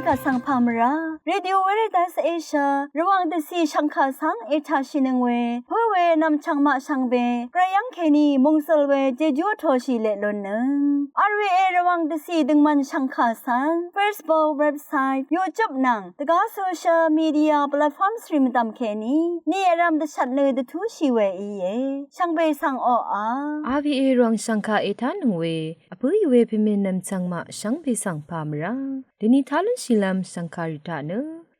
กะสังพามราเรดิโอเวเรตัสเอเชียระวังตะซีชังคาสังเอชาชินึงเวเพื่อเวนำชังมาชังเบกระยังเคนีมงสลเวเจจูโทชิเลลนนึงอาร์วีเอระวังตะซีดึงมันชังคาสัง Facebook เว็บไซต์ YouTube นังตะกาโซเชียลมีเดียแพลตฟอร์มสตรีมตามเคนีนี่รำตะชัดเลยตะทูชีเวอีเยชังเบสังออา RVA รองสังคาเอทานุเวอปุยเวพิเมนำจังมาชังเบสังพามราเดนิทาลุชิลัมสังคาริตาเน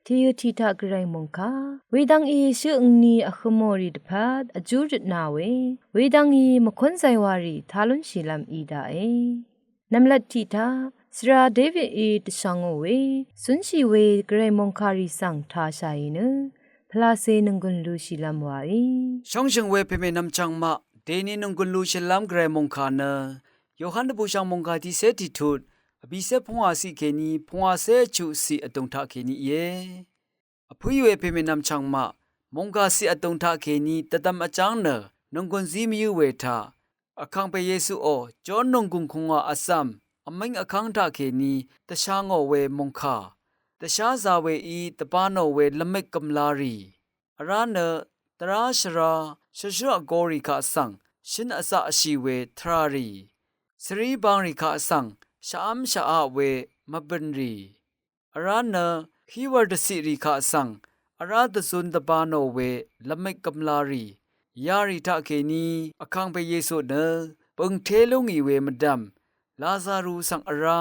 ทียทีตากรายมงคาเวดังอีชื่อนีอคโมริดพัดอจูริตนาเวดังอีมควนไซวารีทาลุชิลัมอีดาเอนำลัดทีตาสราเดวิดตชังเวสุนชีเวกรายมงคาริสังทาชัยเนพลาเซนึงกุนลูชิลัมวาช่องเชิงเวพิเมนำจังมาเดนินึงกุนลูชิลัมกรายมงคาเนโยฮันดบูชังมงคาที่เซติทุดอภิเษกพงอาศิเคนีพงอาเซจูสีอตุงทาเคนีเยอพุยเวพิเมนำจังมามงคาสีอตุงทาเคนีตะตำอจังเนนงกุนซีมิวเวทาอคังเปเยซูโอจอนนงกุนคงอาอัซัมอมังอคังทาเคนีตะชางอเวมงคาตะชาซาเวอีตะปานอเวละเมกกัมลารีอราเนตราชราชชะกอริกาสังชินอสะอชีเวทรารีสรีบังริกาสังชามชาอาเวมบันรีอราเนฮิวร์ดสิริกาสังอราตซุนตบานอเวละเมกกัมลารียาริทาเคนีอคังเปเยซูเนปงเทลุงอีเวมดัมลาซารูสังอรา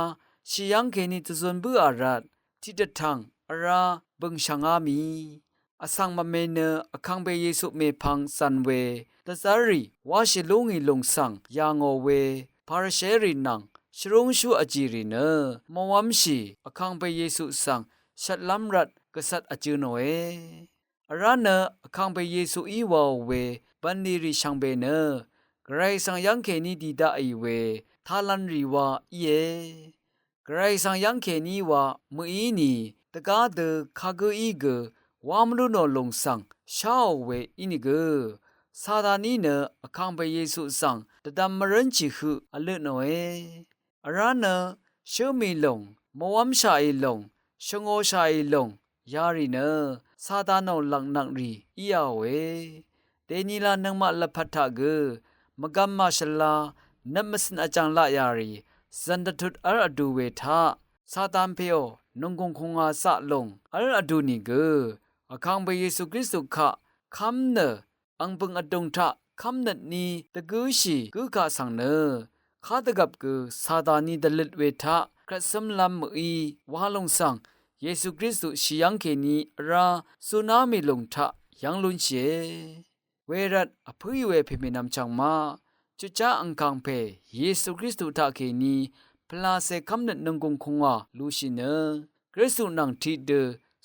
ชิยังเคนีตซุนบุอารัตทิดทังอราบงชังอามีอสังมะเมเนอคังเปเยซูเมพังซันเวตซารีวาชิลุงอีลงสังยางอเวพาราเชรินังชรุงชูอจีริเนมวัมชีอคังเปเยซูสังชัดลัมรัดกษัตริย์อจืโนเออราเนอคังเปเยซูอีวาเวบันนีริชังเบเนไกรสังยังเคนีดีดาอีเวทาลันรีวาเยไกรสังยังเคนีวามุอีนีตะกาเดคาเกอีเกวามรุโนลงสังชาวเวอินิเกซาดานีเนอคังเปเยซูสังตะดัมมรันจิหุอเลโนเออราเนเชมีลงมวัมชาอีลงชงโอชาอีลงยารีเนซาดานอลังนักรีอียาเวเดนีลานังมาละพัทธะเกมกัมมาชลานัมสนอาจังละยารีซันดทุดอัลอดูเวทาซาตานเพโอนงคงคงอาสะลงอัลอดูนีเกอคังเปเยซูคริสต์คะคัมเนอังปึงอดงทะคัมนัดนีตะกูชีกุกะสังเนข้าตะกับกูซาตานีดลิดเวทะกระสมลำอีวาลงสังเยซูคริสต์ชิยังเคนีราสุนามิลงทะยังลุนเชเวรัตอภุยเวเพเมนำจังมาจุจ้าอังคังเพเยซูคริสต์ทะเคนีพลาเซคัมนัดนงกงคงวาลูชิเนคริสตุนังทีเด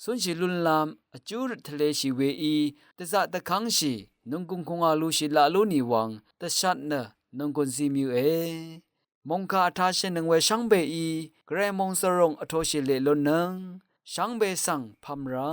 สุนชิลุนลามอจูรทะเลชีเวอีตะซะตะคังชีนงกุงคงอาลูชิลาลูนีวังตะชัดเนนงกุนซีมิวเอมงคาทาเชนงเวชังเบอีเกรมงสรงอโทชิเลลนงชังเบสังพัมรา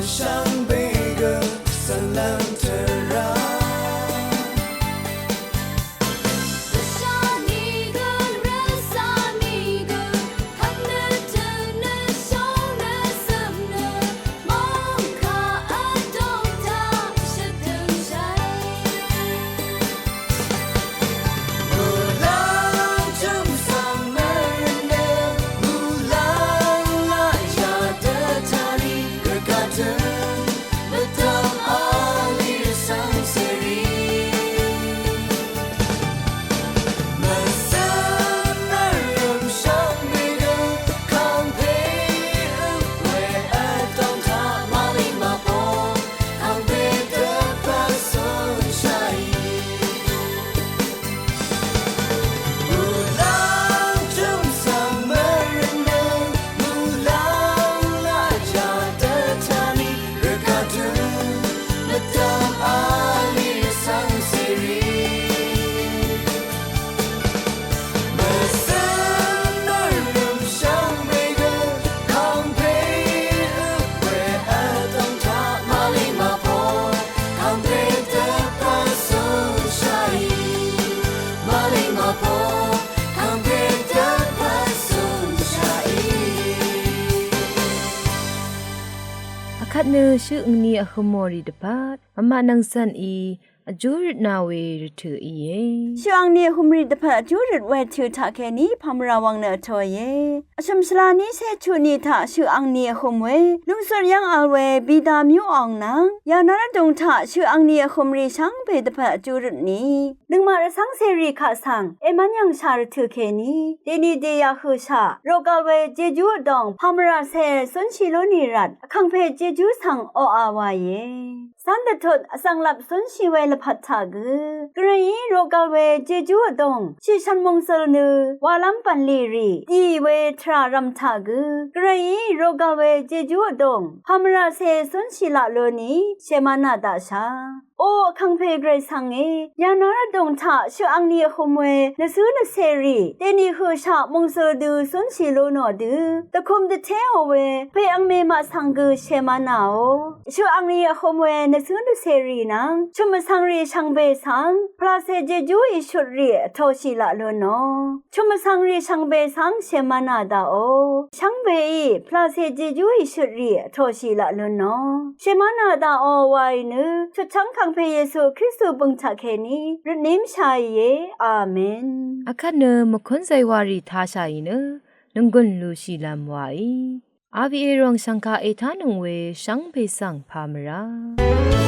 像悲歌散浪的让。คัดเนอชื่ออุนีอคโมริดปัดมะนังสันอีอจูรินาเวรถืออีเย ช่วงนี้หุมริดพะจูริดเวทือทาแค่นี้พามราวังเนอทอยเยอชมสลานี้เซชูนีทาชื่ออังเนียหุมเวลุงสรยังอัลเวบิดามิวอองนังยานาระดงทาชื่ออังเนียหุมริชังเบดพะจูริดนี้ดึงมาระสังเสรีคะสังเอมันยังชาระถือแค่นี้เดนีเดียฮือชาโรกาเวเจจูดองพามราเซสนชิโลนีรัดคังเพเจจูสังโออาวาเยสันเดทดสังลับสนชิเวลพัทธากกระยิโรกาเวเจจูดงชิชันมงสลนือวาลัมปันลีรีดีเวทรารัมทากกระยิโรกาเวเจจูดงพามราเซสนชิลาโลนีเชมานาดาชาโอคังเพเกรซังเอยานาระดงทาชื่ออังเนียคมเวนซื้อนเซรีเตนีคือชามงสลดูสนชิโลนอดืตะคุมเดเทโอเวเพอังเมมาสังกเชมานาโอชื่ออังเนียคมเวนซื้อนเซรีนังชุมสังรีชังเบสังพระเซเจจูอิชุรีทอชิลาโลโนชุมสังรีชังเบสังเชมานาดาโอชังเบอีพระเซเจจูอิชุรีทอชิลาโลโนเชมานาดาโอไวนึชุดชังคังเพเยซูคริสต์บุญชาเคนีรนิมชายเยอาเมน อะคัดเนอมะคุนไซวารีทาชายิเนนงกุนลูชีลามวาอีอาวีเอรองสังคาเอทานุงเวชังเปสังพามรา